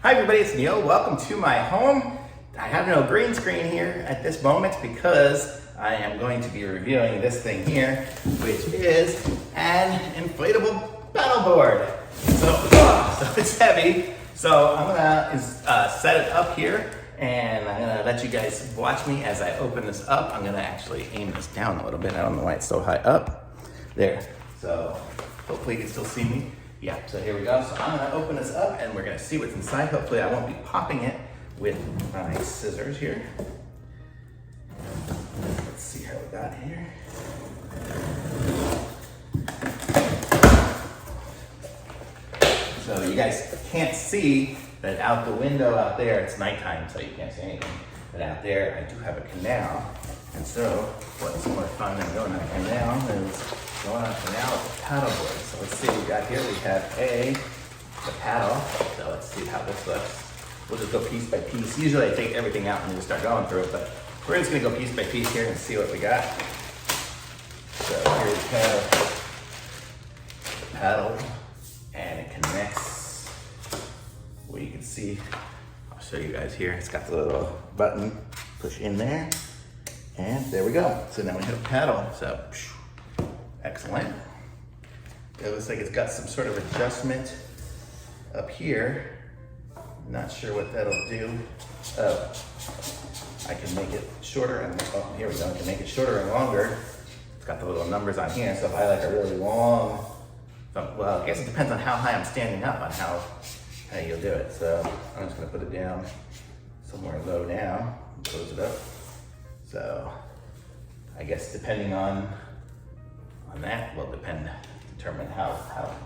Hi everybody, it's Neil. Welcome to my home. I have no green screen here at this moment because I am going to be reviewing this thing here, which is an inflatable paddleboard. So it's heavy. So I'm gonna set it up here and I'm gonna let you guys watch me as I open this up. I'm gonna actually aim this down a little bit. I don't know why it's so high up. There. So hopefully you can still see me. Yeah, so here we go. So I'm gonna open this up and we're gonna see what's inside. Hopefully I won't be popping it with my scissors here. Let's see how we got here. So you guys can't see that out the window out there, it's nighttime, so you can't see anything. But out there, I do have a canal. And so what's more fun than going on a canal is going on a canal with a paddleboard. So let's see what we got here. We have the paddle. So let's see how this looks. We'll just go piece by piece. Usually I take everything out and just start going through it, but we're just gonna go piece by piece here and see what we got. So here we have the paddle, and it connects. Well, you can see, I'll show you guys here. It's got the little button, push in there, and there we go. So now we have a paddle. So excellent. It looks like it's got some sort of adjustment up here. Not sure what that'll do. Oh, I can make it shorter and, oh, here we go. I can make it shorter and longer. It's got the little numbers on here. So if I like a really long, well, I guess it depends on how high I'm standing up on how you'll do it. So I'm just gonna put it down somewhere low now and close it up. So I guess depending on that will determine how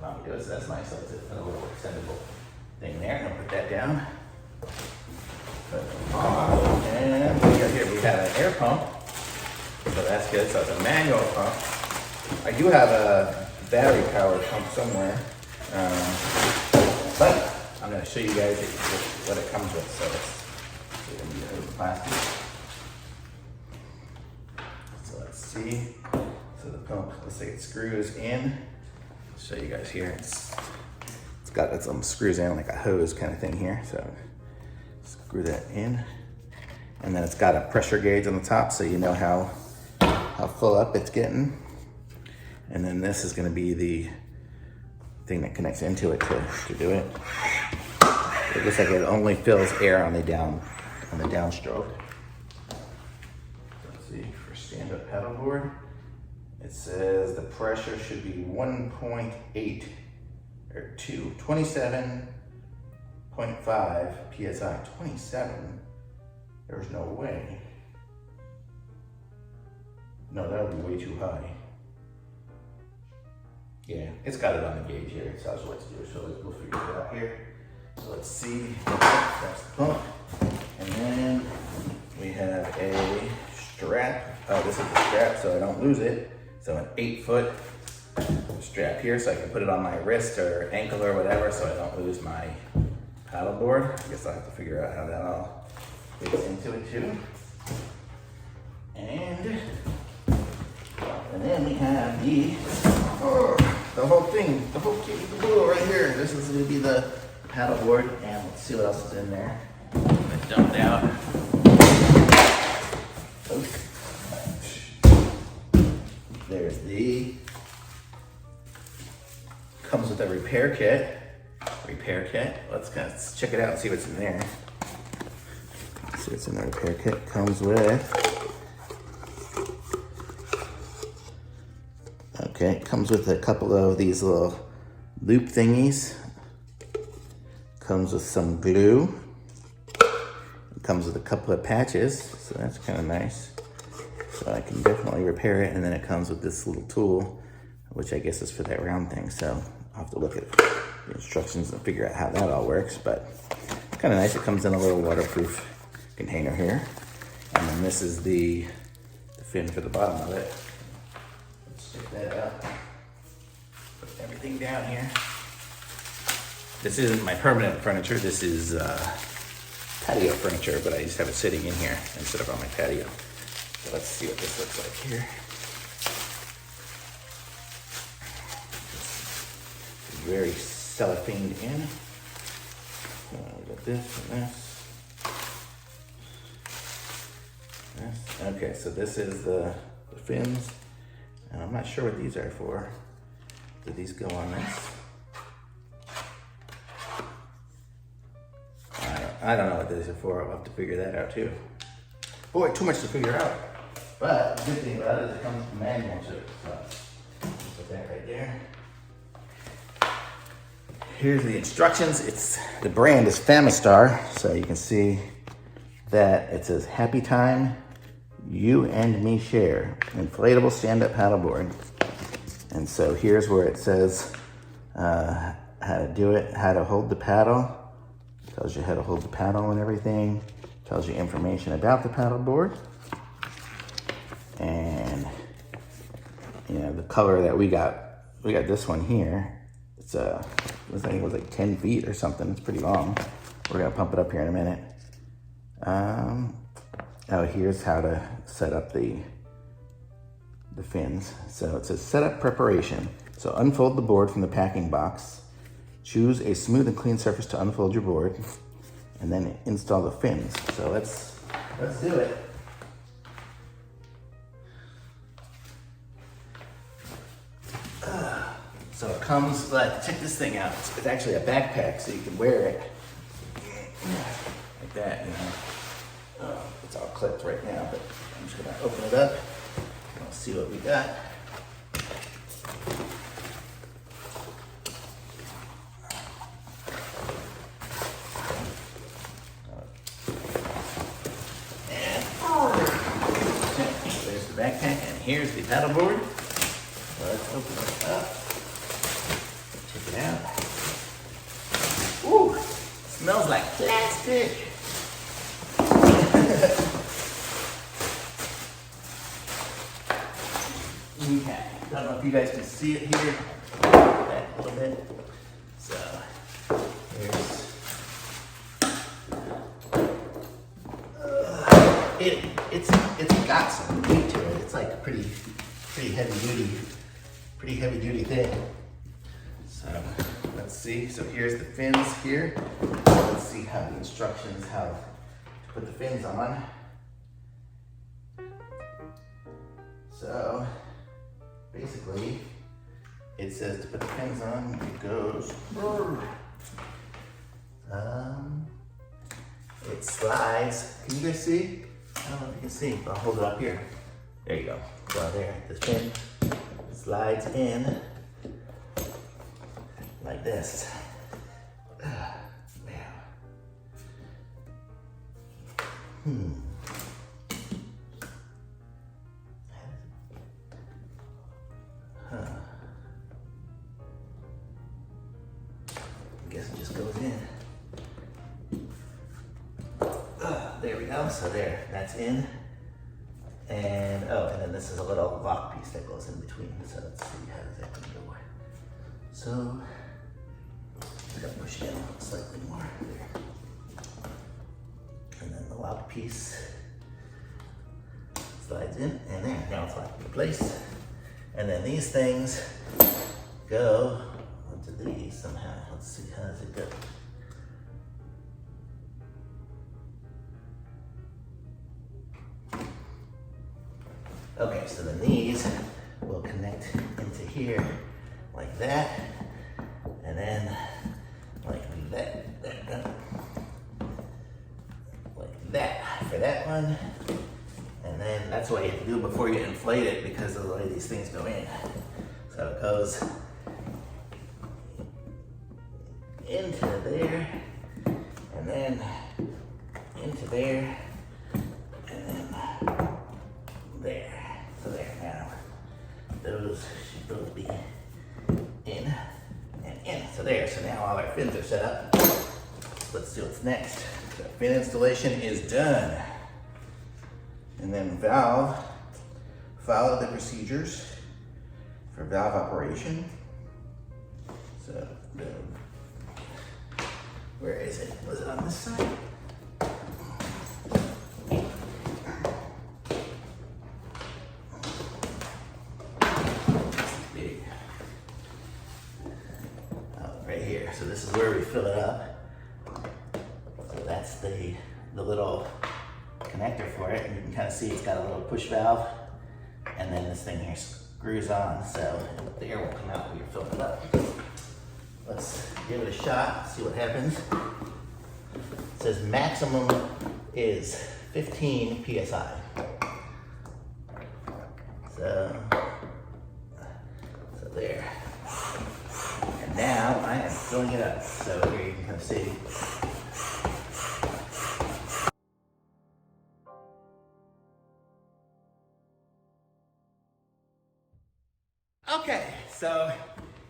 long we do it. So that's nice. So it's a little extendable thing there. I'll put that down. Put it on. And what we got here, we have an air pump. So that's good. So it's a manual pump. I do have a battery powered pump somewhere. But I'm going to show you guys what it comes with. So it's plastic. So let's see. So the pump looks like it screws in. I'll show you guys here. It's got some screws in like a hose kind of thing here. So screw that in. And then it's got a pressure gauge on the top so you know how full up it's getting. And then this is gonna be the thing that connects into it to do it. It looks like it only fills air on the downstroke. Let's see, for stand-up paddleboard. It says the pressure should be 1.8 or 27.5 PSI. 27? There's no way. No, that would be way too high. Yeah, it's got it on the gauge here. It tells you what to do, so we'll figure it out here. So let's see, that's the pump. And then we have a strap. Oh, this is the strap so I don't lose it. So an 8-foot strap here so I can put it on my wrist or ankle or whatever so I don't lose my paddleboard. I guess I'll have to figure out how that all fits into it too. And then we have the whole thing, the whole kit and caboodle right here. This is gonna be the paddleboard, and let's see what else is in there. I'm gonna dump it out. Oops. There's comes with a repair kit. Let's check it out and see what's in there. Let's see what's in the repair kit. Comes with, okay, it comes with a couple of these little loop thingies. Comes with some glue. It comes with a couple of patches, so that's kind of nice. So I can definitely repair it, and then it comes with this little tool, which I guess is for that round thing. So I'll have to look at the instructions and figure out how that all works, but it's kind of nice. It comes in a little waterproof container here. And then this is the fin for the bottom of it. Let's check that out. Put everything down here. This isn't my permanent furniture. This is patio furniture, but I just have it sitting in here instead of on my patio. So let's see what this looks like here. It's very cellophaned in. like this and this. Okay, so this is the fins, and I'm not sure what these are for. Do these go on this? I don't know what these are for. I'll have to figure that out too. Boy, too much to figure out. But the good thing about it is it comes with manual too. So put that right there. Here's the instructions. The brand is Famistar, so you can see that it says Happy Time, You and Me Share, inflatable stand-up paddleboard. And so here's where it says how to do it, how to hold the paddle. Tells you how to hold the paddle and everything. Tells you information about the paddleboard. And the color that we got this one here. It's I think it was like 10 feet or something. It's pretty long. We're gonna pump it up here in a minute. Oh, here's how to set up the fins. So it says setup preparation. So unfold the board from the packing box. Choose a smooth and clean surface to unfold your board, and then install the fins. So let's do it. So it comes, check this thing out. It's actually a backpack, so you can wear it like that, It's all clipped right now, but I'm just gonna open it up. Let's see what we got. There's the backpack, and here's the paddleboard. So let's open it up. Check it out. Ooh, smells like plastic. Okay, I don't know if you guys can see it here, back a little bit. So here's it's got some weight to it. It's like a pretty heavy duty thing. So let's see. So here's the fins here. Let's see how the instructions how to put the fins on. So basically, it says to put the fins on. It goes. It slides. Can you guys see? I don't know if you can see, but I'll hold it up here. There you go. So there, the fin slides in like this. I guess it just goes in. There we go. So there, that's in. And and then this is a little lock piece that goes in between. So let's see how does that go. So I'm gonna push it in slightly more there. And then the lock piece slides in, and there. Now it's locked in place. And then these things go onto these somehow. Let's see, how does it go? Okay, so the knees will connect into here like that, and then like that, like that for that one. And then that's what you have to do before you inflate it, because of the way these things go in. So it goes into there, and then into there, and then there. So there, now those should both be in and in. So there, so now all our fins are set up. Let's see what's next. So fin installation is done. And then valve, follow the procedures for valve operation. So, where is it? Was it on this side? Big. Oh, right here. So this is where we fill it up. that's the little connector for it. And you can kind of see it's got a little push valve. And then this thing here screws on, so the air will come out when you're filling it up. Let's give it a shot, see what happens. It says maximum is 15 PSI. So there. And now I am filling it up. So here you can kind of see. Okay, so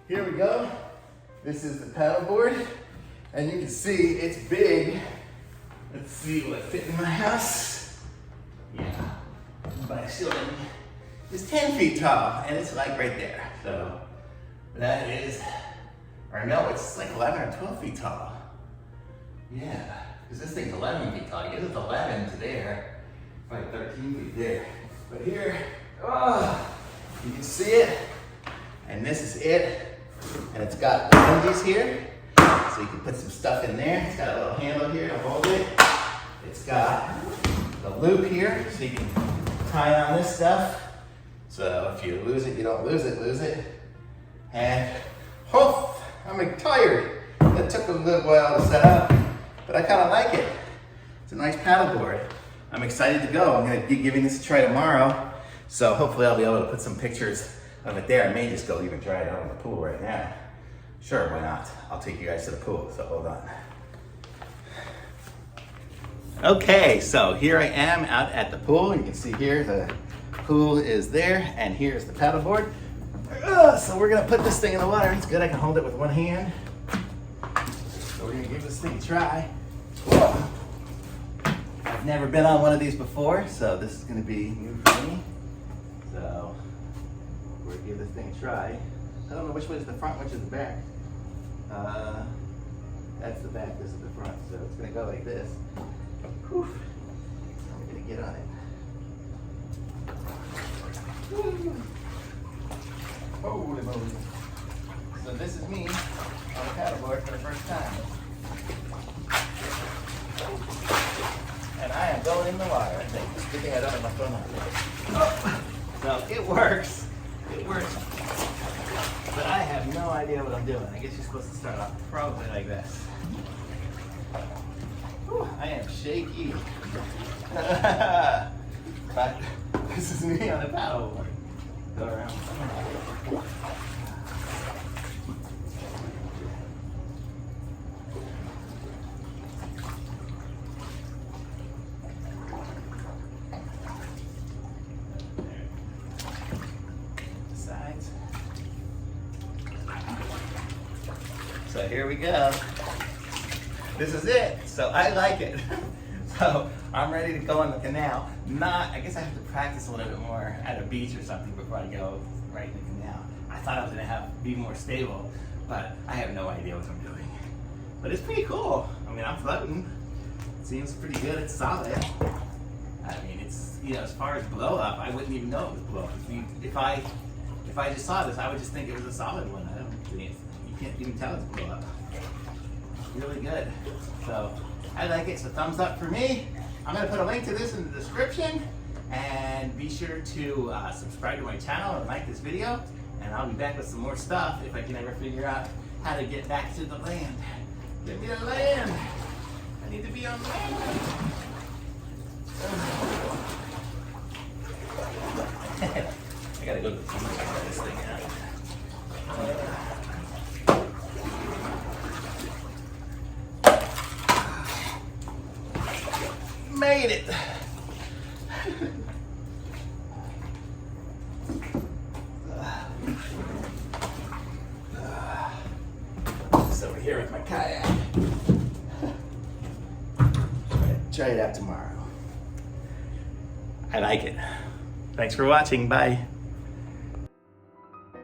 here we go. This is the paddleboard, and you can see it's big. Let's see what fit in my house. Yeah, my ceiling is 10 feet tall, and it's like right there. So that is, or no, it's like 11 or 12 feet tall. Yeah, because this thing's 11 feet tall. You get it 11 to there, probably 13 feet there. But here, oh, you can see it. And this is it. And it's got the hinges here, so you can put some stuff in there. It's got a little handle here to hold it. It's got the loop here, so you can tie on this stuff. So if you lose it, you don't lose it. And, oh, I'm tired. That took a good while to set up, but I kind of like it. It's a nice paddleboard. I'm excited to go. I'm gonna be giving this a try tomorrow. So hopefully I'll be able to put some pictures of it there. I may just go even try it out in the pool right now. Sure, why not? I'll take you guys to the pool, so hold on. Okay, so here I am out at the pool. You can see here the pool is there, and here's the paddleboard. So we're gonna put this thing in the water. It's good, I can hold it with one hand. So we're gonna give this thing a try. Whoa. I've never been on one of these before, so this is gonna be new for me. So we're gonna give this thing a try. I don't know which way is the front, which is the back. That's the back, this is the front. So it's gonna go like this. Whew. I'm gonna get on it. Holy moly. So this is me on a paddleboard for the first time. And I am going in the water, I think. Good thing I don't have my phone on. So it works. It works. But I have no idea what I'm doing. I guess you're supposed to start off probably like this. Whew, I am shaky. But this is me on a paddleboard. Go around. Sides. So here we go. This is it. So I like it. So I'm ready to go in the canal. I guess I have to practice a little bit more at a beach or something before I go right in the canal. I thought I was gonna be more stable, but I have no idea what I'm doing. But it's pretty cool. I mean, I'm floating. It seems pretty good. It's solid. I mean, it's, you know, as far as blow up, I wouldn't even know it was blow up. If I just saw this, I would just think it was a solid one. You can't even tell it's blow up. Really good. So I like it. So thumbs up for me. I'm going to put a link to this in the description, and be sure to subscribe to my channel and like this video, and I'll be back with some more stuff if I can ever figure out how to get back to the land. Give me the land. I need to be on land. I gotta go to the beach and try this thing out. Made it. Just over here with my kayak. Try it out tomorrow. I like it. Thanks for watching. Bye.